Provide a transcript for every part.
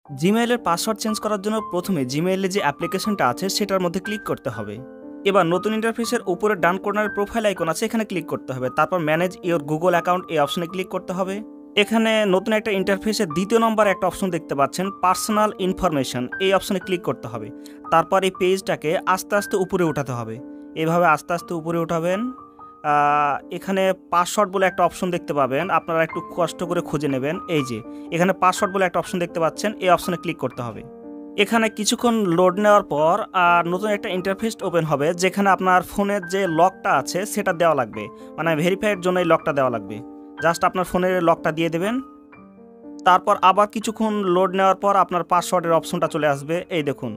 জিমেইলের password change করার জন্য প্রথমে জিমেইলে যে অ্যাপ্লিকেশনটা আছে সেটার মধ্যে ক্লিক করতে হবে। এবার নতুন ইন্টারফেসের উপরে ডান কর্নারে প্রোফাইল আইকন আছে, এখানে ক্লিক করতে হবে। তারপর ম্যানেজ ইওর গুগল অ্যাকাউন্ট এই অপশনে ক্লিক করতে হবে। এখানে নতুন একটা ইন্টারফেসের দ্বিতীয় নম্বর একটা অপশন দেখতে পাচ্ছেন, পার্সোনাল ইনফরমেশন, এই অপশনে ক্লিক করতে হবে। তারপর এই পেজটাকে আস্তে আস্তে উপরে উঠাতে হবে। এভাবে আস্তে আস্তে উপরে উঠাবেন। এখানে পাসওয়ার্ড বলে একটা অপশন দেখতে পাবেন, আপনারা একটু কষ্ট করে খুঁজে নেবেন। এই যে এখানে পাসওয়ার্ড বলে একটা অপশন দেখতে পাচ্ছেন, এই অপশনে ক্লিক করতে হবে। এখানে কিছুক্ষণ লোড নেওয়ার পর নতুন একটা ইন্টারফেস ওপেন হবে, যেখানে আপনার ফোনের যে লকটা আছে সেটা দেওয়া লাগবে, মানে ভেরিফাইয়ের জন্য এই লকটা দেওয়া লাগবে। জাস্ট আপনার ফোনের লকটা দিয়ে দেবেন। তারপর আবার কিছুক্ষণ লোড নেওয়ার পর আপনার পাসওয়ার্ডের অপশনটা চলে আসবে। এই দেখুন,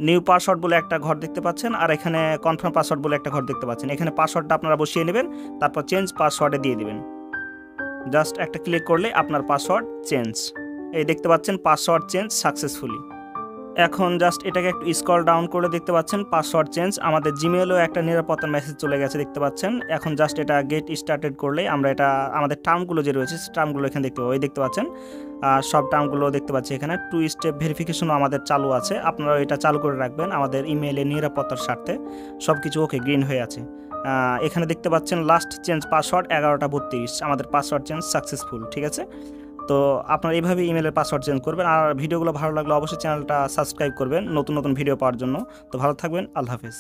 নিউ পাসওয়ার্ড বলে একটা ঘর দেখতে পাচ্ছেন, আর এখানে কনফার্ম পাসওয়ার্ড বলে একটা ঘর দেখতে পাচ্ছেন। এখানে পাসওয়ার্ডটা আপনারা বসিয়ে নেবেন, তারপর চেঞ্জ পাসওয়ার্ডে দিয়ে দেবেন। জাস্ট একটা ক্লিক করলে আপনার পাসওয়ার্ড চেঞ্জ। এই দেখতে পাচ্ছেন পাসওয়ার্ড চেঞ্জ সাকসেসফুলি। এখন জাস্ট এটাকে একটু স্ক্রল ডাউন করে দেখতে পাচ্ছেন পাসওয়ার্ড চেঞ্জ। আমাদের জিমেইলেও একটা নিরাপত্তার মেসেজ চলে গেছে দেখতে পাচ্ছেন। এখন জাস্ট এটা গেট স্টার্টেড করলে আমরা এটা আমাদের টার্মগুলো যে রয়েছে টার্মগুলো এখানে দেখতে পাবো। এই দেখতে পাচ্ছেন সব টার্মগুলো দেখতে পাচ্ছি এখানে। 2 স্টেপ ভেরিফিকেশনও আমাদের চালু আছে, আপনারা এটা চালু করে রাখবেন আমাদের ইমেইলের নিরাপত্তার স্বার্থে। সব কিছু ওকে, গ্রিন হয়ে আছে। এখানে দেখতে পাচ্ছেন লাস্ট চেঞ্জ পাসওয়ার্ড 11:32, আমাদের পাসওয়ার্ড চেঞ্জ সাকসেসফুল। ঠিক আছে, তো আপনারা এইভাবে ইমেলের পাসওয়ার্ড চেঞ্জ করবেন। আর ভিডিওগুলো ভালো লাগলে অবশ্যই চ্যানেলটা সাবস্ক্রাইব করবেন নতুন নতুন ভিডিও পাওয়ার জন্য। তো ভালো থাকবেন, আল্লাহ হাফেজ।